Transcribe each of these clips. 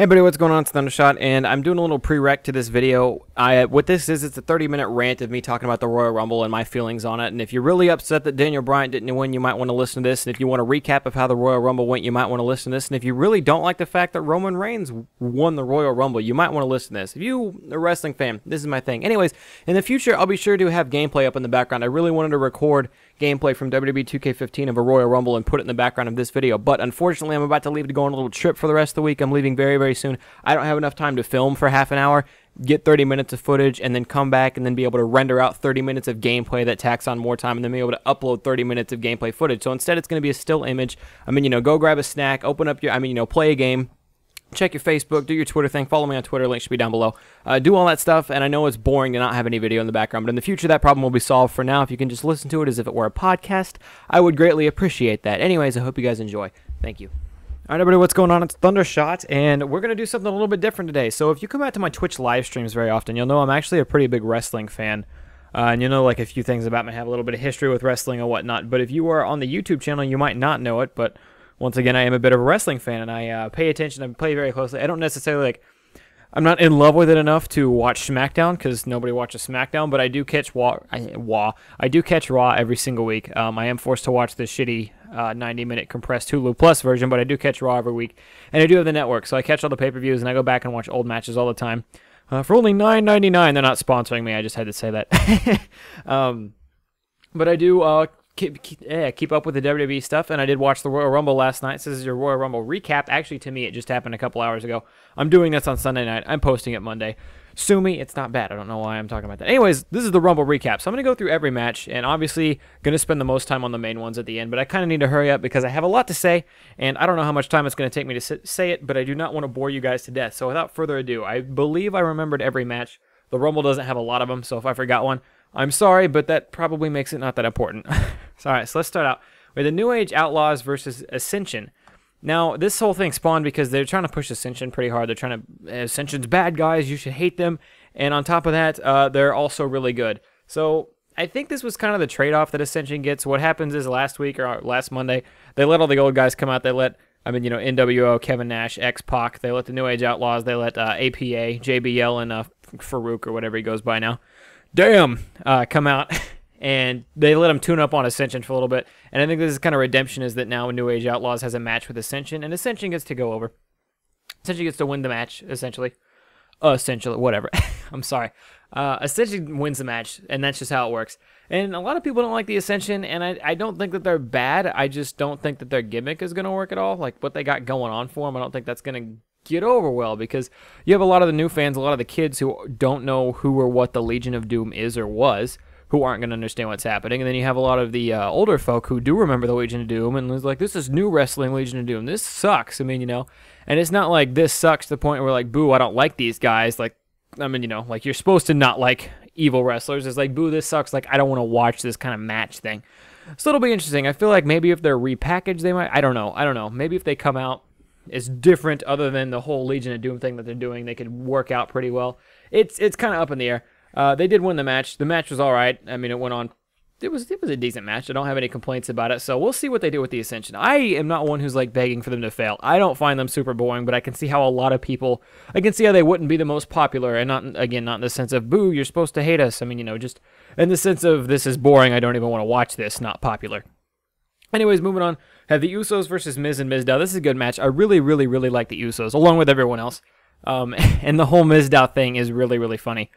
Hey everybody, what's going on? It's Thundershot, and I'm doing a little pre-rec to this video. What this is, it's a 30-minute rant of me talking about the Royal Rumble and my feelings on it. And if you're really upset that Daniel Bryan didn't win, you might want to listen to this. And if you want a recap of how the Royal Rumble went, you might want to listen to this. And if you really don't like the fact that Roman Reigns won the Royal Rumble, you might want to listen to this. If you're a wrestling fan, this is my thing. Anyways, in the future, I'll be sure to have gameplay up in the background. I really wanted to record gameplay from WWE 2K15 of a Royal Rumble and put it in the background of this video, but unfortunately I'm about to leave to go on a little trip for the rest of the week. I'm leaving very, very soon. I don't have enough time to film for half an hour, get 30 minutes of footage, and then come back and then be able to render out 30 minutes of gameplay that tacks on more time, and then be able to upload 30 minutes of gameplay footage. So instead it's going to be a still image. Go grab a snack, open up your, play a game, check your Facebook, do your Twitter thing, follow me on Twitter, link should be down below. Do all that stuff, and I know it's boring to not have any video in the background, but in the future that problem will be solved. For now, if you can just listen to it as if it were a podcast, I would greatly appreciate that. Anyways, I hope you guys enjoy. Thank you. Alright everybody, what's going on? It's Thundershot, and we're going to do something a little bit different today. So if you come out to my Twitch live streams very often, you'll know I'm actually a pretty big wrestling fan. And you'll know like a few things about me, have a little bit of history with wrestling and whatnot. But if you are on the YouTube channel, you might not know it, but once again, I am a bit of a wrestling fan, and I pay attention, I play very closely. I don't necessarily, I'm not in love with it enough to watch SmackDown, because nobody watches SmackDown, but I do catch I do catch Raw every single week. I am forced to watch the shitty 90-minute compressed Hulu Plus version, but I do catch Raw every week, and I do have the network, so I catch all the pay-per-views, and I go back and watch old matches all the time. For only $9.99, they're not sponsoring me, I just had to say that. But I do keep up with the WWE stuff, and I did watch the Royal Rumble last night. So this is your Royal Rumble recap. Actually, to me, it just happened a couple hours ago. I'm doing this on Sunday night. I'm posting it Monday. Sue me, it's not bad. I don't know why I'm talking about that. Anyways, this is the Rumble recap. So I'm going to go through every match, and obviously going to spend the most time on the main ones at the end, but I kind of need to hurry up because I have a lot to say, and I don't know how much time it's going to take me to say it, but I do not want to bore you guys to death. So without further ado, I believe I remembered every match. The Rumble doesn't have a lot of them, so if I forgot one, I'm sorry, but that probably makes it not that important. Alright, so let's start out with the New Age Outlaws versus Ascension. Now, this whole thing spawned because they're trying to push Ascension pretty hard. They're trying to, Ascension's bad guys, you should hate them. And on top of that, they're also really good. So, I think this was kind of the trade-off that Ascension gets. What happens is last week, or last Monday, they let all the old guys come out. They let, NWO, Kevin Nash, X-Pac. They let the New Age Outlaws. They let APA, JBL, and Farouk, or whatever he goes by now. Damn, come out. And they let him tune up on Ascension for a little bit. And I think this is kind of redemption, is that now New Age Outlaws has a match with Ascension, and Ascension gets to go over. Ascension gets to win the match, essentially. Whatever. I'm sorry. Ascension wins the match, and that's just how it works. And a lot of people don't like the Ascension, and I don't think that they're bad. I just don't think that their gimmick is going to work at all. Like, what they got going on for them, I don't think that's going to get over well, because you have a lot of the new fans, a lot of the kids who don't know who or what the Legion of Doom is or was, who aren't going to understand what's happening. And then you have a lot of the older folk who do remember the Legion of Doom, and it's like, this is new wrestling Legion of Doom. This sucks. And it's not like this sucks to the point where, like, boo, I don't like these guys. Like, like, you're supposed to not like evil wrestlers. It's like, boo, this sucks. Like, I don't want to watch this kind of match thing. So it'll be interesting. I feel like maybe if they're repackaged, they might, I don't know. Maybe if they come out as different other than the whole Legion of Doom thing that they're doing, they could work out pretty well. It's kind of up in the air. They did win the match. The match was all right. It went on. It was a decent match. I don't have any complaints about it. So we'll see what they do with the Ascension. I am not one who's like begging for them to fail. I don't find them super boring, but I can see how a lot of people, I can see how they wouldn't be the most popular, and not in the sense of, boo, you're supposed to hate us. Just in the sense of, this is boring, I don't even want to watch this, not popular. Anyways, moving on, have the Usos versus Miz and Mizdow. This is a good match. I really, really, really like the Usos, along with everyone else. And the whole Mizdow thing is really, really funny.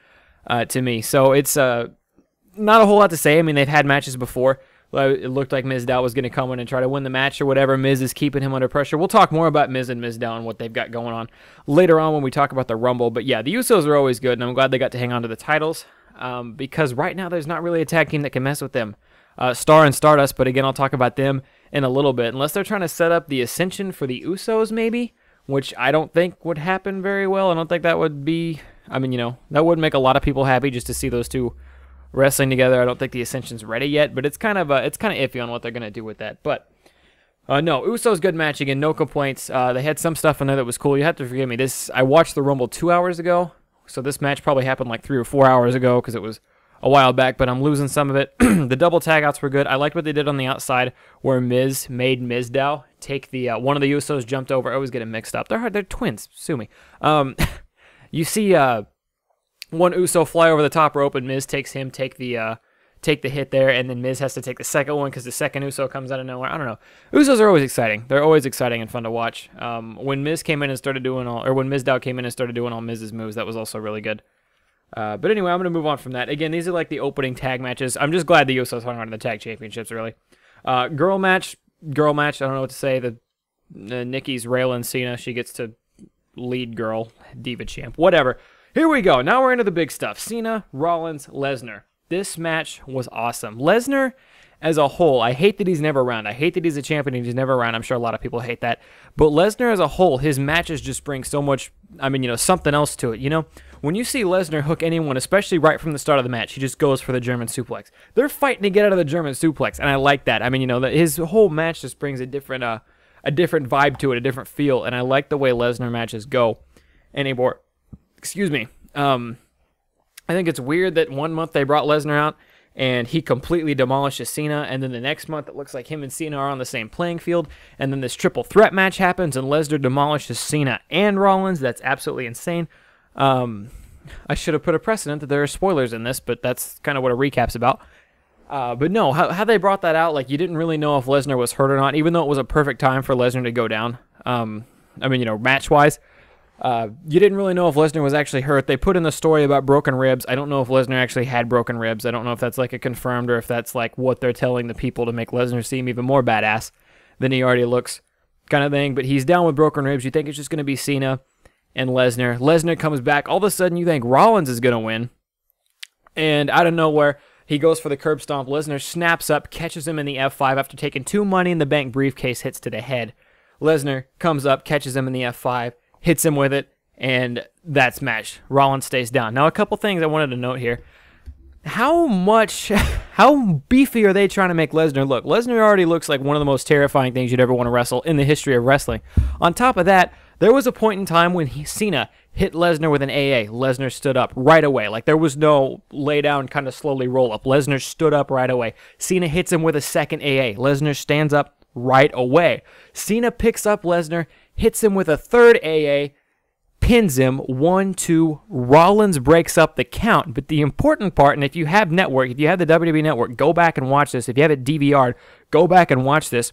To me. So it's not a whole lot to say. They've had matches before. It looked like Mizdow was going to come in and try to win the match or whatever. Miz is keeping him under pressure. We'll talk more about Miz and Mizdow and what they've got going on later on when we talk about the Rumble. But yeah, the Usos are always good, and I'm glad they got to hang on to the titles, because right now there's not really a tag team that can mess with them. Star and Stardust, but again, I'll talk about them in a little bit. Unless they're trying to set up the Ascension for the Usos, maybe, which I don't think would happen very well. I don't think that would be... that would make a lot of people happy just to see those two wrestling together. I don't think the Ascension's ready yet, but it's kind of iffy on what they're going to do with that. But no, Usos good match again, no complaints. They had some stuff in there that was cool. You have to forgive me. I watched the Rumble 2 hours ago, so this match probably happened like 3 or 4 hours ago because it was a while back, but I'm losing some of it. The double tag outs were good. I liked what they did on the outside where Miz made Mizdow take the one of the Usos jumped over. I always get it mixed up. They're twins. Sue me. You see one Uso fly over the top rope, and Miz takes him take the hit there, and then Miz has to take the second one because the second Uso comes out of nowhere. I don't know. Usos are always exciting. They're always exciting and fun to watch. When Miz came in and started doing when Mizdow came in and started doing all Miz's moves, that was also really good. But anyway, I'm going to move on from that. Again, these are like the opening tag matches. I'm just glad the Usos hung on to the tag championships, really. Girl match. I don't know what to say. The Nikki's railing Cena. She gets to lead girl, Diva champ, whatever. Here we go. Now we're into the big stuff. Cena, Rollins, Lesnar. This match was awesome. Lesnar, as a whole, I hate that he's never around. I hate that he's a champion and he's never around. I'm sure a lot of people hate that. But Lesnar as a whole, his matches just bring so much, something else to it. When you see Lesnar hook anyone, especially right from the start of the match, he just goes for the German suplex. They're fighting to get out of the German suplex, and I like that. His whole match just brings a different vibe to it, a different feel, and I like the way Lesnar matches go anymore. Excuse me. I think it's weird that 1 month they brought Lesnar out and he completely demolishes Cena, and then the next month it looks like him and Cena are on the same playing field, and then this triple threat match happens and Lesnar demolishes Cena and Rollins. That's absolutely insane. I should have put a precedent that there are spoilers in this, but that's kind of what a recap's about. But no, how they brought that out, like you didn't really know if Lesnar was hurt or not, even though it was a perfect time for Lesnar to go down. Match-wise. You didn't really know if Lesnar was actually hurt. They put in the story about broken ribs. I don't know if Lesnar actually had broken ribs. I don't know if that's like a confirmed or if that's like what they're telling the people to make Lesnar seem even more badass than he already looks kind of thing. But he's down with broken ribs. You think it's just going to be Cena and Lesnar. Lesnar comes back. All of a sudden you think Rollins is going to win. And out of nowhere, he goes for the curb stomp. Lesnar snaps up, catches him in the F5 after taking 2 Money in the Bank briefcase hits to the head. Lesnar comes up, catches him in the F5. Hits him with it, and that's match. Rollins stays down. Now, a couple things I wanted to note here. How beefy are they trying to make Lesnar look? Lesnar already looks like one of the most terrifying things you'd ever want to wrestle in the history of wrestling. On top of that, there was a point in time when Cena hit Lesnar with an AA. Lesnar stood up right away. Like, there was no lay down, kind of slowly roll up. Lesnar stood up right away. Cena hits him with a second AA. Lesnar stands up right away. Cena picks up Lesnar, hits him with a third AA, pins him, 1-2. Rollins breaks up the count. But the important part, and if you have network, if you have the WWE network, go back and watch this. If you have it DVR'd, go back and watch this.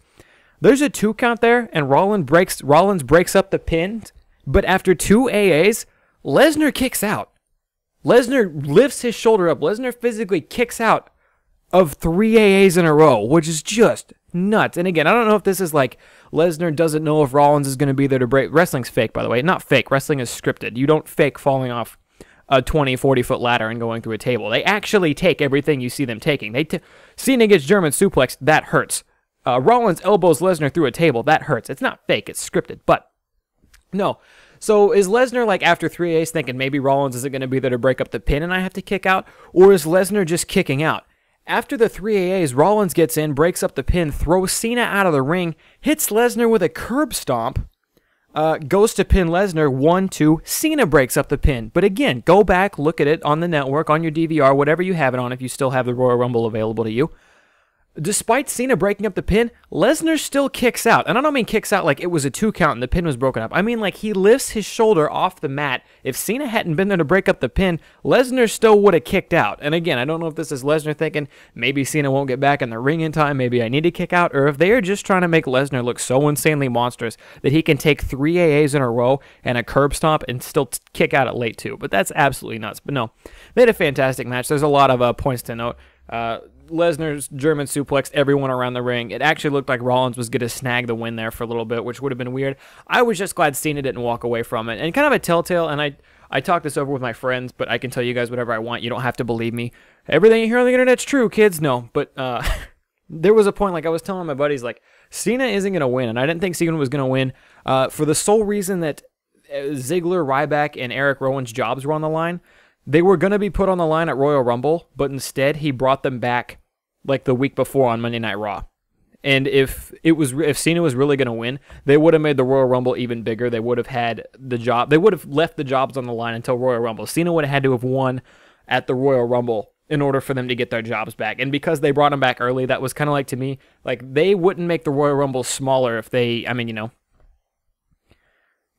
There's a 2 count there, and Rollins breaks up the pin. But after 2 AAs, Lesnar kicks out. Lesnar lifts his shoulder up. Lesnar physically kicks out of 3 AAs in a row, which is just nuts. And again, I don't know if this is like Lesnar doesn't know if Rollins is going to be there to break. Wrestling's fake, by the way. Not fake. Wrestling is scripted. You don't fake falling off a 20, 40-foot ladder and going through a table. They actually take everything you see them taking. Cena gets German suplex. That hurts. Rollins elbows Lesnar through a table. That hurts. It's not fake. It's scripted. But no. So is Lesnar, like, after 3 A's thinking maybe Rollins isn't going to be there to break up the pin and I have to kick out? Or is Lesnar just kicking out? After the 3 AAs, Rollins gets in, breaks up the pin, throws Cena out of the ring, hits Lesnar with a curb stomp, goes to pin Lesnar, 1-2, Cena breaks up the pin. But again, go back, look at it on the network, on your DVR, whatever you have it on if you still have the Royal Rumble available to you. Despite Cena breaking up the pin, Lesnar still kicks out. And I don't mean kicks out like it was a 2 count and the pin was broken up. I mean like he lifts his shoulder off the mat. If Cena hadn't been there to break up the pin, Lesnar still would have kicked out. And again, I don't know if this is Lesnar thinking maybe Cena won't get back in the ring in time, maybe I need to kick out, or if they are just trying to make Lesnar look so insanely monstrous that he can take 3 AAs in a row and a curb stomp and still kick out at late 2. But that's absolutely nuts. But no, they had a fantastic match. There's a lot of points to note. Lesnar's German suplex everyone around the ring. It actually looked like Rollins was going to snag the win there for a little bit, which would have been weird. I was just glad Cena didn't walk away from it. And kind of a telltale, and I talked this over with my friends, but I can tell you guys whatever I want. You don't have to believe me. Everything you hear on the internet's true, kids. No, but there was a point, like I was telling my buddies, like, Cena isn't going to win, and I didn't think Cena was going to win for the sole reason that Ziggler, Ryback, and Eric Rowan's jobs were on the line. They were going to be put on the line at Royal Rumble, but instead he brought them back like the week before on Monday Night Raw. And if Cena was really going to win, they would have made the Royal Rumble even bigger. They would have had the job. They would have left the jobs on the line until Royal Rumble. Cena would have had to have won at the Royal Rumble in order for them to get their jobs back. And because they brought them back early, that was kind of like, to me, like, they wouldn't make the Royal Rumble smaller if they, I mean, you know.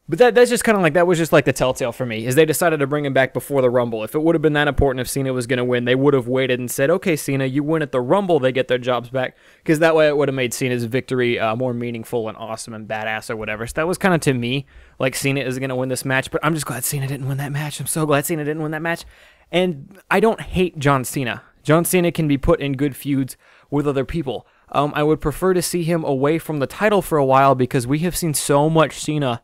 But that's just kind of like, that was just like the telltale for me, is they decided to bring him back before the Rumble. If it would have been that important, if Cena was going to win, they would have waited and said, okay, Cena, you win at the Rumble, they get their jobs back. Because that way it would have made Cena's victory more meaningful and awesome and badass or whatever. So that was kind of, to me, like, Cena is going to win this match. But I'm just glad Cena didn't win that match. I'm so glad Cena didn't win that match. And I don't hate John Cena. John Cena can be put in good feuds with other people. I would prefer to see him away from the title for a while, because we have seen so much Cena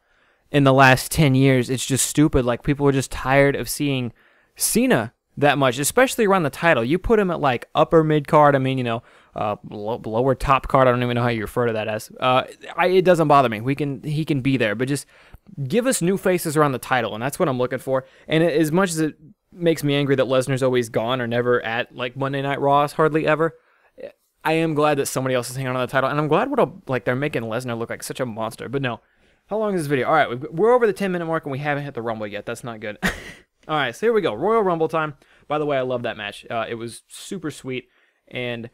in the last 10 years. It's just stupid. Like, people are just tired of seeing Cena that much, especially around the title. You put him at, like, upper mid-card, I mean, you know, lower top card, I don't even know how you refer to that as. It doesn't bother me. He can be there, but just give us new faces around the title, and that's what I'm looking for. And as much as it makes me angry that Lesnar's always gone or never at, like, Monday Night Raws, hardly ever, I am glad that somebody else is hanging on to the title, and I'm glad they're making Lesnar look like such a monster. But no. How long is this video? All right, we're over the 10-minute mark, and we haven't hit the Rumble yet. That's not good. All right, so here we go. Royal Rumble time. By the way, I love that match. It was super sweet, and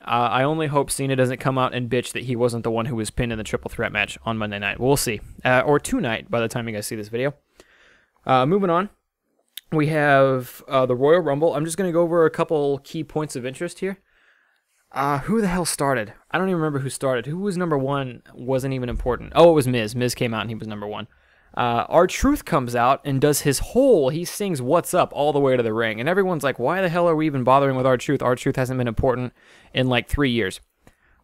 I only hope Cena doesn't come out and bitch that he wasn't the one who was pinned in the triple threat match on Monday night. We'll see. Or tonight, by the time you guys see this video. Moving on, we have the Royal Rumble. I'm just going to go over a couple key points of interest here. Who the hell started? I don't even remember who started. Who was number one wasn't even important. Oh, it was Miz. Miz came out and he was number one. R-Truth comes out and does his whole, he sings What's Up all the way to the ring. And everyone's like, why the hell are we even bothering with R-Truth? R-Truth hasn't been important in like 3 years.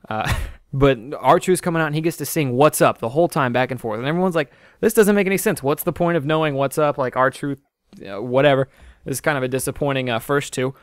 But R-Truth's coming out and he gets to sing What's Up the whole time back and forth. And everyone's like, this doesn't make any sense. What's the point of knowing what's up? Like R-Truth, whatever. This is kind of a disappointing first two.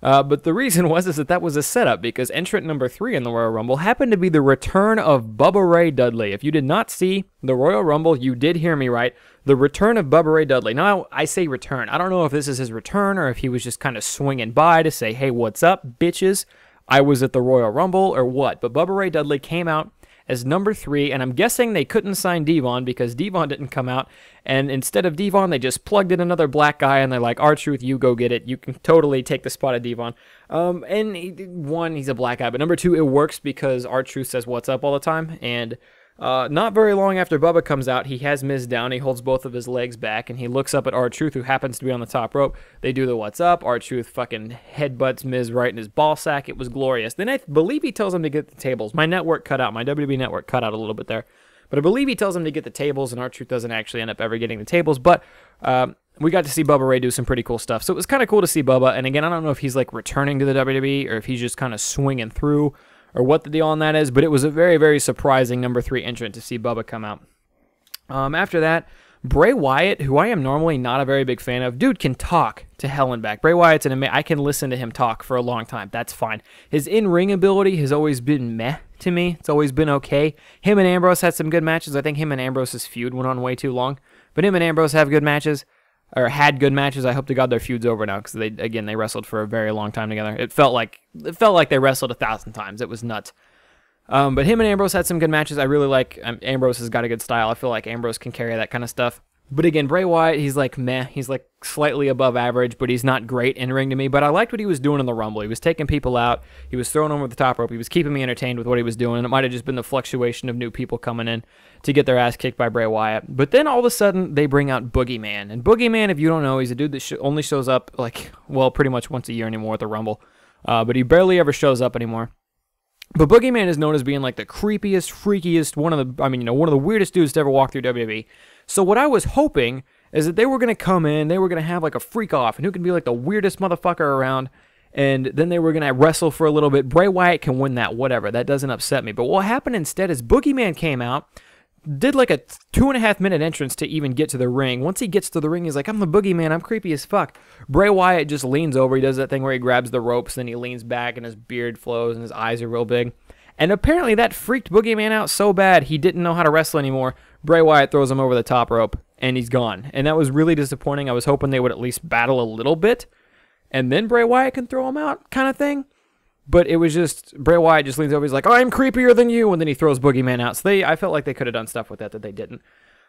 But the reason was that was a setup, because entrant number 3 in the Royal Rumble happened to be the return of Bubba Ray Dudley. If you did not see the Royal Rumble, you did hear me right. The return of Bubba Ray Dudley. Now, I say return. I don't know if this is his return or if he was just kind of swinging by to say, hey, what's up, bitches? I was at the Royal Rumble or what? But Bubba Ray Dudley came out as number 3, and I'm guessing they couldn't sign Devon because Devon didn't come out, and instead of Devon, they just plugged in another black guy, and they're like, R-Truth, you go get it. You can totally take the spot of Devon. And he's a black guy, but number 2, it works because R-Truth says what's up all the time, and not very long after Bubba comes out, he has Miz down, he holds both of his legs back, and he looks up at R-Truth, who happens to be on the top rope. They do the what's up, R-Truth fucking headbutts Miz right in his ball sack. It was glorious. Then I believe he tells him to get the tables. My network cut out, my WWE network cut out a little bit there. But I believe he tells him to get the tables, and R-Truth doesn't actually end up ever getting the tables. But we got to see Bubba Ray do some pretty cool stuff. So it was kind of cool to see Bubba. And again, I don't know if he's like returning to the WWE or if he's just kind of swinging through or what the deal on that is. But it was a very, very surprising number 3 entrant to see Bubba come out. After that, Bray Wyatt, who I am normally not a very big fan of, dude can talk to hell and back. Bray Wyatt's an amazing, I can listen to him talk for a long time. That's fine. His in-ring ability has always been meh to me. It's always been okay. Him and Ambrose had some good matches. I think him and Ambrose's feud went on way too long. But him and Ambrose have good matches, or had good matches. I hope to God their feud's over now, because they wrestled for a very long time together. It felt like they wrestled 1,000 times. It was nuts. But him and Ambrose had some good matches. I really like Ambrose has got a good style. I feel like Ambrose can carry that kind of stuff. But again, Bray Wyatt, he's like meh. He's like slightly above average, but he's not great in ring to me. But I liked what he was doing in the Rumble. He was taking people out. He was throwing them over the top rope. He was keeping me entertained with what he was doing. And it might have just been the fluctuation of new people coming in to get their ass kicked by Bray Wyatt. But then all of a sudden, they bring out Boogeyman. And Boogeyman, if you don't know, he's a dude that only shows up like, well, pretty much once a year anymore at the Rumble. But he barely ever shows up anymore. But Boogeyman is known as being like the creepiest, freakiest, one of the weirdest dudes to ever walk through WWE. So what I was hoping is that they were going to come in, they were going to have like a freak off, and who can be like the weirdest motherfucker around, and then they were going to wrestle for a little bit. Bray Wyatt can win that, whatever. That doesn't upset me. But what happened instead is Boogeyman came out, did like a 2.5-minute entrance to even get to the ring. Once he gets to the ring, he's like, I'm the Boogeyman, I'm creepy as fuck. Bray Wyatt just leans over, he does that thing where he grabs the ropes, then he leans back and his beard flows and his eyes are real big. And apparently that freaked Boogeyman out so bad he didn't know how to wrestle anymore. Bray Wyatt throws him over the top rope, and he's gone. And that was really disappointing. I was hoping they would at least battle a little bit, and then Bray Wyatt can throw him out kind of thing. But it was just, Bray Wyatt just leans over, he's like, I'm creepier than you, and then he throws Boogeyman out. So I felt like they could have done stuff with that they didn't.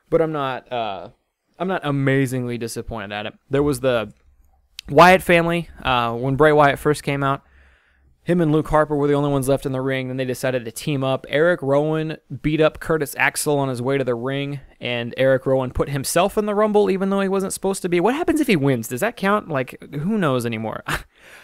But I'm not amazingly disappointed at it. There was the Wyatt family, when Bray Wyatt first came out, him and Luke Harper were the only ones left in the ring. Then they decided to team up. Eric Rowan beat up Curtis Axel on his way to the ring, and Eric Rowan put himself in the Rumble even though he wasn't supposed to be. What happens if he wins? Does that count? Like, who knows anymore?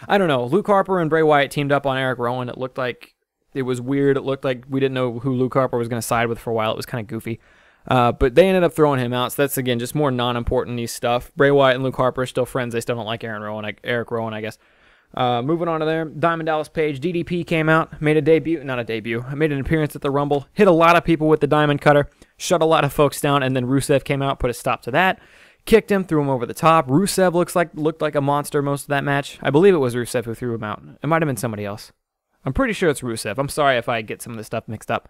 I don't know. Luke Harper and Bray Wyatt teamed up on Eric Rowan. It looked like it was weird. It looked like we didn't know who Luke Harper was going to side with for a while. It was kind of goofy. But they ended up throwing him out. So that's, again, just more non-important stuff. Bray Wyatt and Luke Harper are still friends. They still don't like Eric Rowan, I guess. Moving on to there, Diamond Dallas Page, DDP came out, made an appearance at the Rumble, hit a lot of people with the Diamond Cutter, shut a lot of folks down, and then Rusev came out, put a stop to that, kicked him, threw him over the top. Rusev looked like a monster most of that match. I believe it was Rusev who threw him out. It might have been somebody else. I'm pretty sure it's Rusev. I'm sorry if I get some of this stuff mixed up.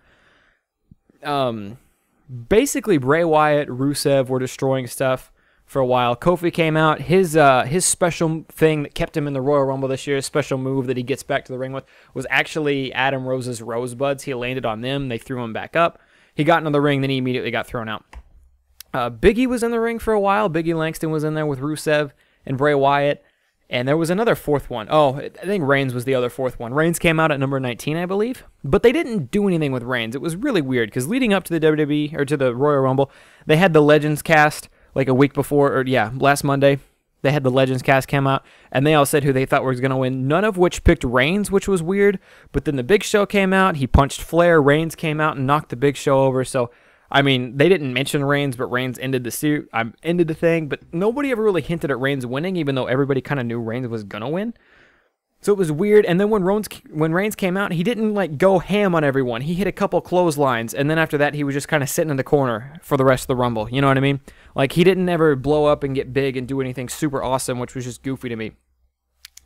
Basically, Bray Wyatt, Rusev were destroying stuff for a while. Kofi came out. His special thing that kept him in the Royal Rumble this year, his special move that he gets back to the ring with, was actually Adam Rose's Rosebuds. He landed on them. They threw him back up. He got into the ring, then he immediately got thrown out. Big E was in the ring for a while. Big E Langston was in there with Rusev and Bray Wyatt. And there was another fourth one. Oh, I think Reigns was the other fourth one. Reigns came out at number 19, I believe. But they didn't do anything with Reigns. It was really weird, because leading up to the WWE, or to the Royal Rumble, they had the Legends cast like a week before, or yeah, last Monday. They had the Legends cast come out, and they all said who they thought was going to win, none of which picked Reigns, which was weird. But then the Big Show came out. He punched Flair. Reigns came out and knocked the Big Show over. So, I mean, they didn't mention Reigns, but Reigns ended the thing. But nobody ever really hinted at Reigns winning, even though everybody kind of knew Reigns was going to win. So it was weird. And then when Reigns came out, he didn't like go ham on everyone. He hit a couple clotheslines, and then after that, he was just kind of sitting in the corner for the rest of the Rumble. You know what I mean? Like, he didn't ever blow up and get big and do anything super awesome, which was just goofy to me.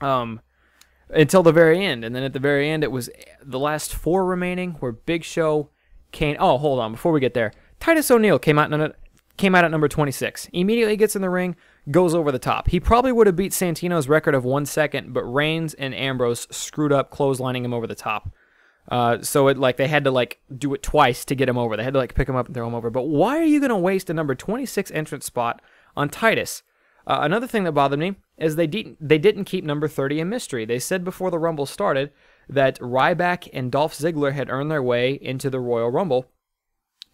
Until the very end. And then at the very end, it was the last four remaining were Big Show, Kane. Oh, hold on. Before we get there, Titus O'Neil came out at number 26. Immediately gets in the ring, goes over the top. He probably would have beat Santino's record of 1 second, but Reigns and Ambrose screwed up clotheslining him over the top. So they had to do it twice to get him over. They had to pick him up and throw him over. But why are you going to waste a number 26 entrance spot on Titus? Another thing that bothered me is they didn't keep number 30 a mystery. They said before the Rumble started that Ryback and Dolph Ziggler had earned their way into the Royal Rumble,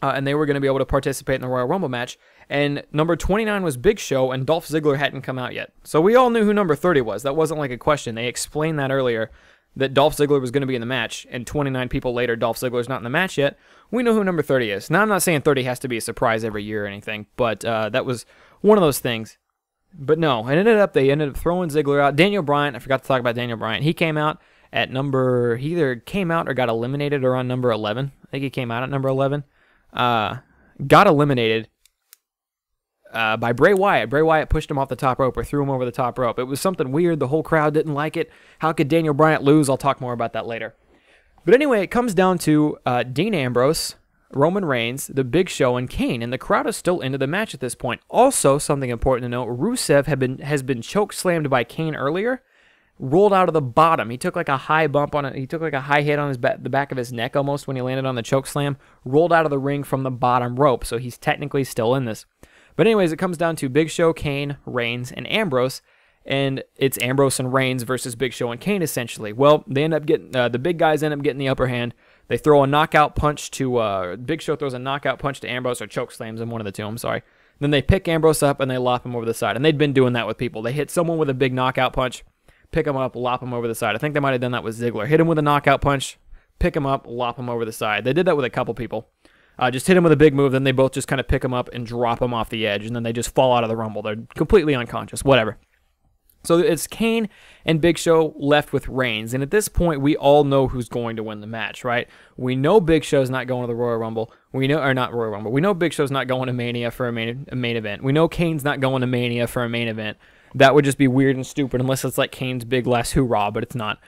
and they were going to be able to participate in the Royal Rumble match. And number 29 was Big Show, and Dolph Ziggler hadn't come out yet. So we all knew who number 30 was. That wasn't like a question. They explained that earlier, that Dolph Ziggler was going to be in the match, and 29 people later, Dolph Ziggler's not in the match yet. We know who number 30 is. Now, I'm not saying 30 has to be a surprise every year or anything, but that was one of those things. But no, they ended up throwing Ziggler out. Daniel Bryan, I forgot to talk about Daniel Bryan. He came out at he either came out or got eliminated around number 11. I think he came out at number 11. Got eliminated by Bray Wyatt. Bray Wyatt pushed him off the top rope or threw him over the top rope. It was something weird. The whole crowd didn't like it. How could Daniel Bryan lose? I'll talk more about that later. But anyway, it comes down to Dean Ambrose, Roman Reigns, The Big Show, and Kane, and the crowd is still into the match at this point. Also, something important to note, Rusev has been choke slammed by Kane earlier, rolled out of the bottom. He took like a high bump on it. He took like a high hit on the back of his neck almost when he landed on the choke slam, rolled out of the ring from the bottom rope, so he's technically still in this. But anyways, it comes down to Big Show, Kane, Reigns, and Ambrose, and it's Ambrose and Reigns versus Big Show and Kane, essentially. Well, they end up getting, the big guys end up getting the upper hand. They throw a knockout punch to, Big Show throws a knockout punch to Ambrose, or choke slams him, one of the two, I'm sorry. Then they pick Ambrose up and they lop him over the side. And they'd been doing that with people. They hit someone with a big knockout punch, pick him up, lop him over the side. I think they might have done that with Ziggler. Hit him with a knockout punch, pick him up, lop him over the side. They did that with a couple people. Just hit him with a big move, then they both just kind of pick him up and drop him off the edge, and then they just fall out of the Rumble. They're completely unconscious, whatever. So it's Kane and Big Show left with Reigns, and at this point, we all know who's going to win the match, right? We know Big Show's not going to the Royal Rumble. We know Big Show's not going to Mania for a main event. We know Kane's not going to Mania for a main event. That would just be weird and stupid unless it's like Kane's big last hoorah, but it's not.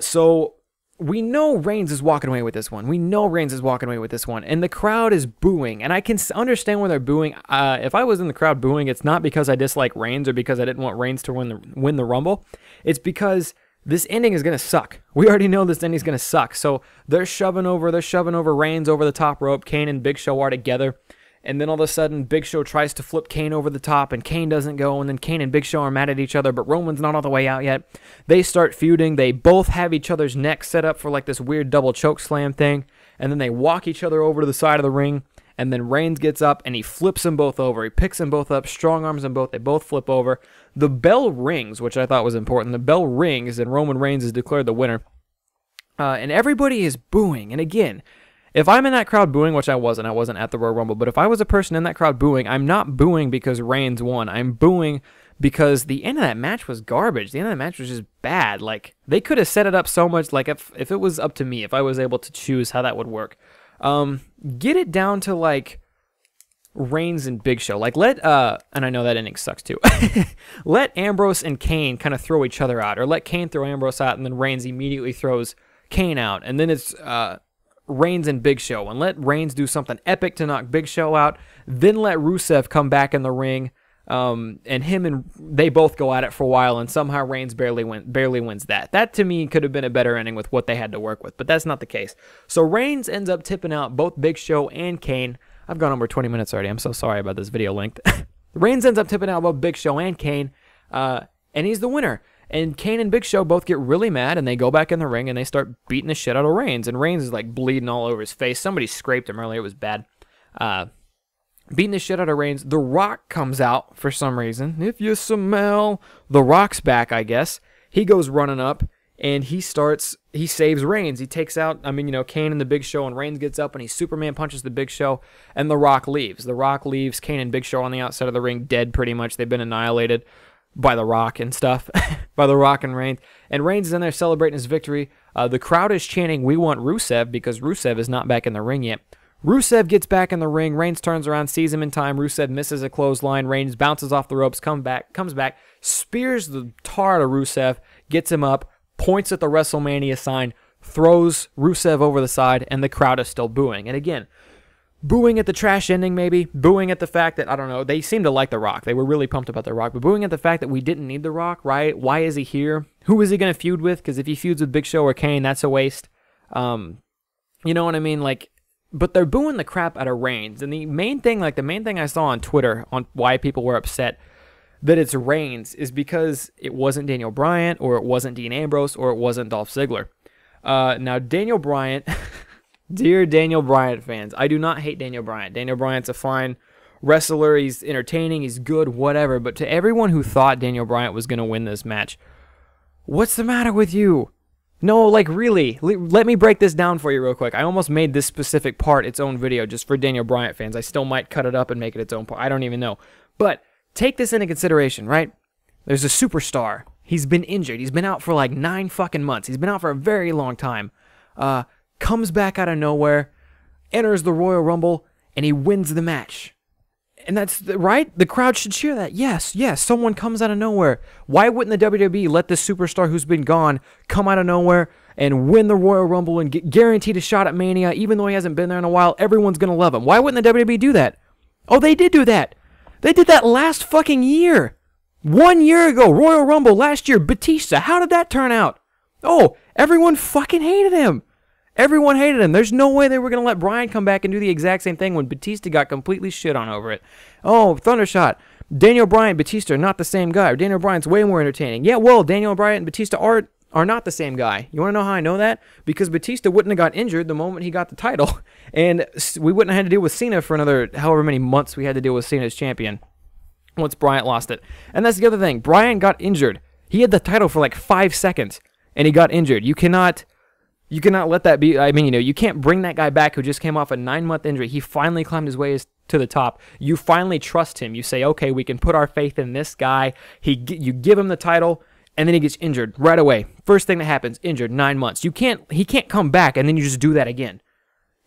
So we know Reigns is walking away with this one. And the crowd is booing, and I can understand why they're booing. If I was in the crowd booing, it's not because I dislike Reigns or because I didn't want Reigns to win the Rumble. It's because this ending is going to suck. We already know this ending is going to suck. So they're shoving over Reigns over the top rope. Kane and Big Show are together, and then all of a sudden Big Show tries to flip Kane over the top, and Kane doesn't go, and then Kane and Big Show are mad at each other, but Roman's not all the way out yet. They start feuding. They both have each other's necks set up for like this weird double choke slam thing, and then they walk each other over to the side of the ring, and then Reigns gets up, and he flips them both over. He picks them both up, strong arms them both. They both flip over. The bell rings, which I thought was important. The bell rings, and Roman Reigns is declared the winner. And everybody is booing, and again, if I'm in that crowd booing, which I wasn't at the Royal Rumble, but if I was a person in that crowd booing, I'm not booing because Reigns won. I'm booing because the end of that match was garbage. The end of that match was just bad. Like, they could have set it up so much, like, if it was up to me, if I was able to choose how that would work. Get it down to, like, Reigns and Big Show. Like, and I know that ending sucks too. Let Ambrose and Kane kind of throw each other out, or let Kane throw Ambrose out, and then Reigns immediately throws Kane out, and then it's, Reigns and Big Show, and let Reigns do something epic to knock Big Show out, then let Rusev come back in the ring, and they both go at it for a while, and somehow Reigns barely wins that. That, to me, could have been a better ending with what they had to work with, but that's not the case. So Reigns ends up tipping out both Big Show and Kane. I've gone over 20 minutes already. I'm so sorry about this video length. Reigns ends up tipping out both Big Show and Kane, and he's the winner. And Kane and Big Show both get really mad, and they go back in the ring, and they start beating the shit out of Reigns. And Reigns is, like, bleeding all over his face. Somebody scraped him earlier. It was bad. Beating the shit out of Reigns. The Rock comes out for some reason. If you smell, The Rock's back, I guess. He goes running up, and he saves Reigns. He takes out, Kane and the Big Show, and Reigns gets up, and he Superman punches the Big Show, and The Rock leaves. The Rock leaves Kane and Big Show on the outside of the ring, dead pretty much. They've been annihilated by The Rock and stuff, by The Rock and Reigns. And Reigns is in there celebrating his victory. The crowd is chanting, "We want Rusev," because Rusev is not back in the ring yet. Rusev gets back in the ring. Reigns turns around, sees him in time. Rusev misses a clothesline. Reigns bounces off the ropes, comes back, spears the tar out of Rusev, gets him up, points at the WrestleMania sign, throws Rusev over the side, and the crowd is still booing. And again, booing at the trash ending, maybe. Booing at the fact that, I don't know, they seem to like The Rock. They were really pumped about The Rock. But booing at the fact that we didn't need The Rock, right? Why is he here? Who is he going to feud with? Because if he feuds with Big Show or Kane, that's a waste. You know what I mean? Like, but they're booing the crap out of Reigns. And the main thing I saw on Twitter on why people were upset that it's Reigns is because it wasn't Daniel Bryan, or it wasn't Dean Ambrose, or it wasn't Dolph Ziggler. Now, Daniel Bryan... Dear Daniel Bryan fans, I do not hate Daniel Bryan. Daniel Bryan's a fine wrestler. He's entertaining. He's good, whatever. But to everyone who thought Daniel Bryan was going to win this match, what's the matter with you? No, like, really. Let me break this down for you real quick. I almost made this specific part its own video just for Daniel Bryan fans. I still might cut it up and make it its own part. I don't even know. But take this into consideration, right? There's a superstar. He's been injured. He's been out for like 9 fucking months. He's been out for a very long time. Comes back out of nowhere, enters the Royal Rumble, and he wins the match. And that's, right? The crowd should cheer that. Yes, someone comes out of nowhere. Why wouldn't the WWE let this superstar who's been gone come out of nowhere and win the Royal Rumble and get guaranteed a shot at Mania, even though he hasn't been there in a while? Everyone's going to love him. Why wouldn't the WWE do that? Oh, they did do that. They did that last fucking year. 1 year ago, Royal Rumble last year, Batista. How did that turn out? Oh, everyone fucking hated him. Everyone hated him. There's no way they were going to let Bryan come back and do the exact same thing when Batista got completely shit on over it. Oh, Thundershot. Daniel Bryan, Batista are not the same guy. Daniel Bryan's way more entertaining. Yeah, well, Daniel Bryan and Batista are not the same guy. You want to know how I know that? Because Batista wouldn't have got injured the moment he got the title. And we wouldn't have had to deal with Cena for another however many months we had to deal with Cena as champion once Bryan lost it. And that's the other thing. Bryan got injured. He had the title for like 5 seconds, and he got injured. You cannot let that be. I mean, you can't bring that guy back who just came off a 9-month injury. He finally climbed his way to the top. You finally trust him. You say, okay, we can put our faith in this guy. You give him the title, and then he gets injured right away. First thing that happens, injured, 9 months. He can't come back, and then you just do that again.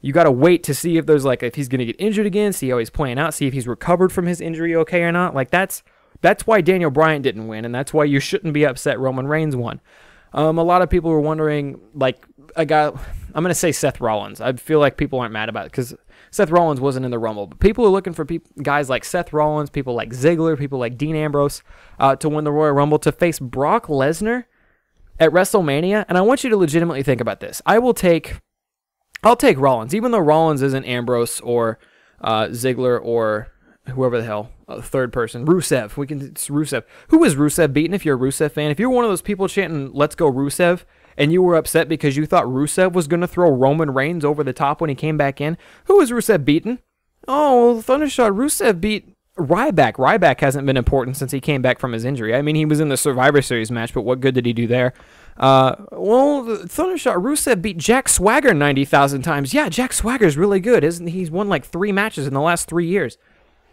You got to wait to see if if he's going to get injured again, see how he's playing out, see if he's recovered from his injury okay or not. Like, that's why Daniel Bryan didn't win, and that's why you shouldn't be upset Roman Reigns won. A lot of people were wondering, like, I'm going to say Seth Rollins. I feel like people aren't mad about it because Seth Rollins wasn't in the Rumble. But people are looking for guys like Seth Rollins, people like Ziggler, people like Dean Ambrose to win the Royal Rumble, to face Brock Lesnar at WrestleMania. And I want you to legitimately think about this. I'll take Rollins, even though Rollins isn't Ambrose or Ziggler or whoever the hell, third person, Rusev. It's Rusev. Who is Rusev beaten if you're a Rusev fan? If you're one of those people chanting, let's go Rusev, and you were upset because you thought Rusev was going to throw Roman Reigns over the top when he came back in, who is Rusev beaten? Oh, Thundershot, Rusev beat Ryback. Ryback hasn't been important since he came back from his injury. I mean, he was in the Survivor Series match, but what good did he do there? Thundershot, Rusev beat Jack Swagger 90,000 times. Yeah, Jack Swagger's really good, isn't he? He's won like 3 matches in the last 3 years.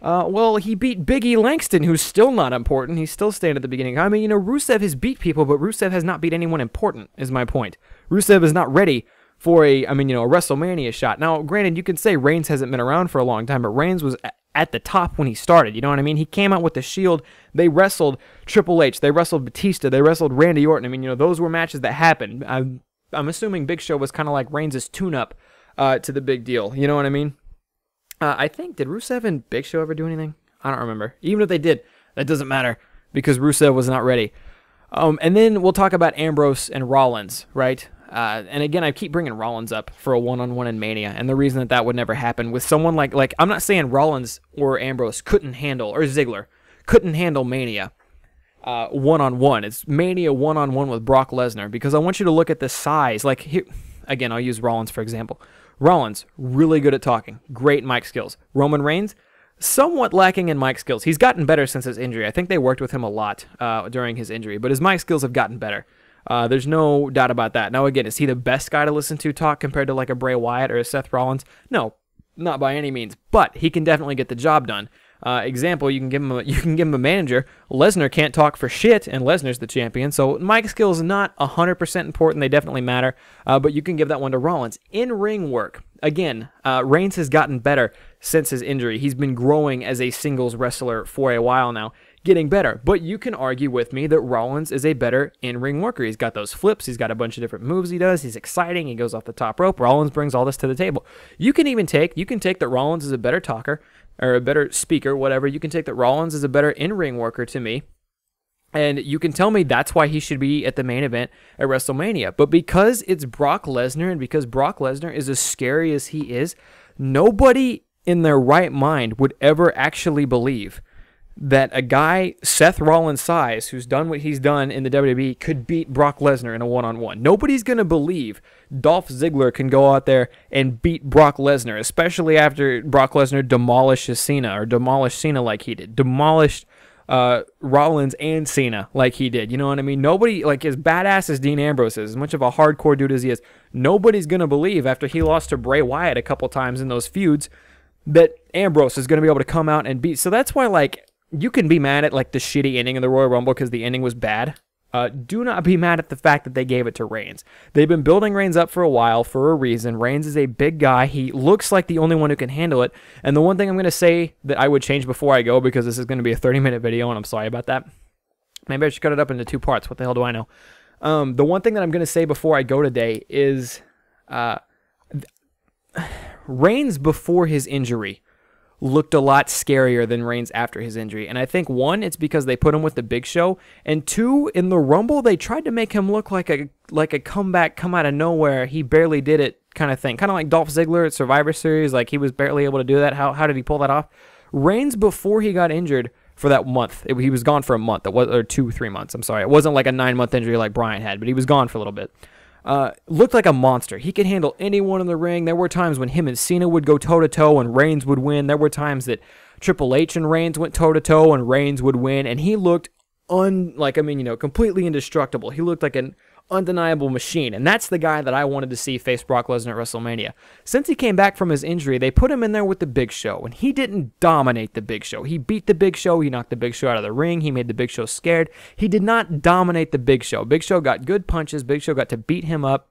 He beat Big E Langston, who's still not important. He's still staying at the beginning. I mean, Rusev has beat people, but Rusev has not beat anyone important, is my point. Rusev is not ready for a WrestleMania shot. Now, granted, you can say Reigns hasn't been around for a long time, but Reigns was at the top when he started. You know what I mean? He came out with the Shield. They wrestled Triple H. They wrestled Batista. They wrestled Randy Orton. I mean, those were matches that happened. I'm assuming Big Show was kind of like Reigns' tune-up to the big deal. You know what I mean? I think, did Rusev and Big Show ever do anything? I don't remember. Even if they did, that doesn't matter because Rusev was not ready. And then we'll talk about Ambrose and Rollins, right? And again, I keep bringing Rollins up for a one-on-one in Mania, and the reason that would never happen with someone like I'm not saying Rollins or Ambrose couldn't handle, or Ziggler couldn't handle Mania one-on-one. It's Mania one-on-one with Brock Lesnar, because I want you to look at the size. Like here, again, I'll use Rollins for example. Rollins, really good at talking, great mic skills. Roman Reigns, somewhat lacking in mic skills. He's gotten better since his injury. I think they worked with him a lot during his injury, but his mic skills have gotten better. There's no doubt about that. Now, again, is he the best guy to listen to talk compared to like a Bray Wyatt or a Seth Rollins? No, not by any means, but he can definitely get the job done. Example, you can give him a manager. Lesnar can't talk for shit, and Lesnar's the champion, so mic skills not 100% important. They definitely matter, but you can give that one to Rollins. In-ring work, again, Reigns has gotten better since his injury. He's been growing as a singles wrestler for a while now, getting better. But you can argue with me that Rollins is a better in-ring worker. He's got those flips. He's got a bunch of different moves he does. He's exciting. He goes off the top rope. Rollins brings all this to the table. You can take that Rollins is a better talker, or a better speaker, whatever. You can take that Rollins is a better in-ring worker to me, and you can tell me that's why he should be at the main event at WrestleMania. But because it's Brock Lesnar, and because Brock Lesnar is as scary as he is, nobody in their right mind would ever actually believe that a guy Seth Rollins' size, who's done what he's done in the WWE, could beat Brock Lesnar in a one-on-one. Nobody's going to believe Dolph Ziggler can go out there and beat Brock Lesnar, especially after Brock Lesnar demolished Cena like he did. Demolished Rollins and Cena like he did. You know what I mean? Nobody, like as badass as Dean Ambrose is, as much of a hardcore dude as he is, nobody's going to believe after he lost to Bray Wyatt a couple times in those feuds that Ambrose is going to be able to come out and beat. So that's why, like, you can be mad at like the shitty ending of the Royal Rumble because the ending was bad. Do not be mad at the fact that they gave it to Reigns. They've been building Reigns up for a while for a reason. Reigns is a big guy. He looks like the only one who can handle it. And the one thing I'm going to say that I would change before I go, because this is going to be a 30-minute video, and I'm sorry about that. Maybe I should cut it up into 2 parts. What the hell do I know? The one thing that I'm going to say before I go today is Reigns before his injury looked a lot scarier than Reigns after his injury. And I think, one, it's because they put him with the Big Show, and two, in the Rumble, they tried to make him look like a comeback, come out of nowhere, he barely did it kind of thing. Kind of like Dolph Ziggler at Survivor Series, like he was barely able to do that. How did he pull that off? Reigns, before he got injured for that month, he was gone for a month, or 2-3 months, I'm sorry. It wasn't like a 9-month injury like Bryan had, but he was gone for a little bit. Looked like a monster. He could handle anyone in the ring. There were times when him and Cena would go toe-to-toe and Reigns would win. There were times that Triple H and Reigns went toe-to-toe and Reigns would win, and he looked completely indestructible. He looked like an undeniable machine, and that's the guy that I wanted to see face Brock Lesnar at WrestleMania. Since he came back from his injury, they put him in there with the Big Show, and he didn't dominate the Big Show. He beat the Big Show. He knocked the Big Show out of the ring. He made the Big Show scared. He did not dominate the Big Show. Big Show got good punches. Big Show got to beat him up.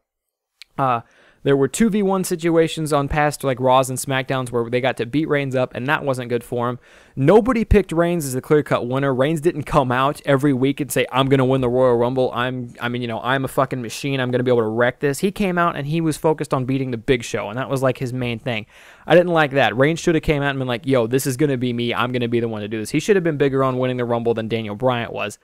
There were 2v1 situations on past like Raws and SmackDowns where they got to beat Reigns up, and that wasn't good for him. Nobody picked Reigns as a clear-cut winner. Reigns didn't come out every week and say, I'm going to win the Royal Rumble. I'm a fucking machine. I'm going to be able to wreck this. He came out and he was focused on beating the Big Show, and that was like his main thing. I didn't like that. Reigns should have came out and been like, yo, this is going to be me. I'm going to be the one to do this. He should have been bigger on winning the Rumble than Daniel Bryan was.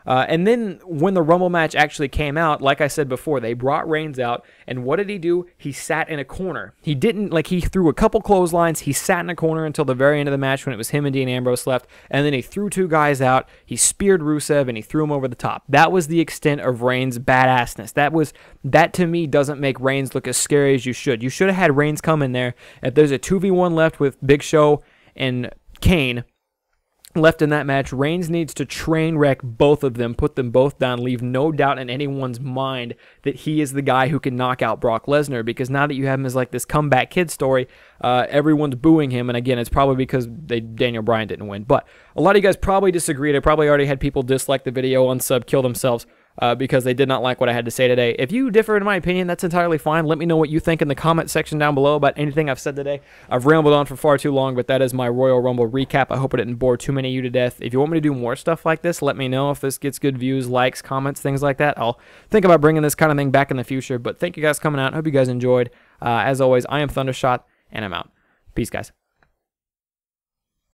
And then when the Rumble match actually came out, like I said before, they brought Reigns out, and what did he do? He sat in a corner. He didn't, like, he threw a couple clotheslines, he sat in a corner until the very end of the match when it was him and Dean Ambrose left, and then he threw 2 guys out, he speared Rusev, and he threw him over the top. That was the extent of Reigns' badassness. That to me doesn't make Reigns look as scary as you should. You should have had Reigns come in there. If there's a 2v1 left with Big Show and Kane left in that match, Reigns needs to train wreck both of them, put them both down, leave no doubt in anyone's mind that he is the guy who can knock out Brock Lesnar, because now that you have him as like this comeback kid story, everyone's booing him, and again, it's probably because Daniel Bryan didn't win. But a lot of you guys probably disagreed. I probably already had people dislike the video, unsub, kill themselves, because they did not like what I had to say today. If you differ in my opinion, that's entirely fine. Let me know what you think in the comment section down below about anything I've said today. I've rambled on for far too long, but that is my Royal Rumble recap. I hope it didn't bore too many of you to death. If you want me to do more stuff like this, let me know. If this gets good views, likes, comments, things like that, I'll think about bringing this kind of thing back in the future. But thank you guys for coming out. Hope you guys enjoyed. As always, I am Thundershot, and I'm out. Peace, guys.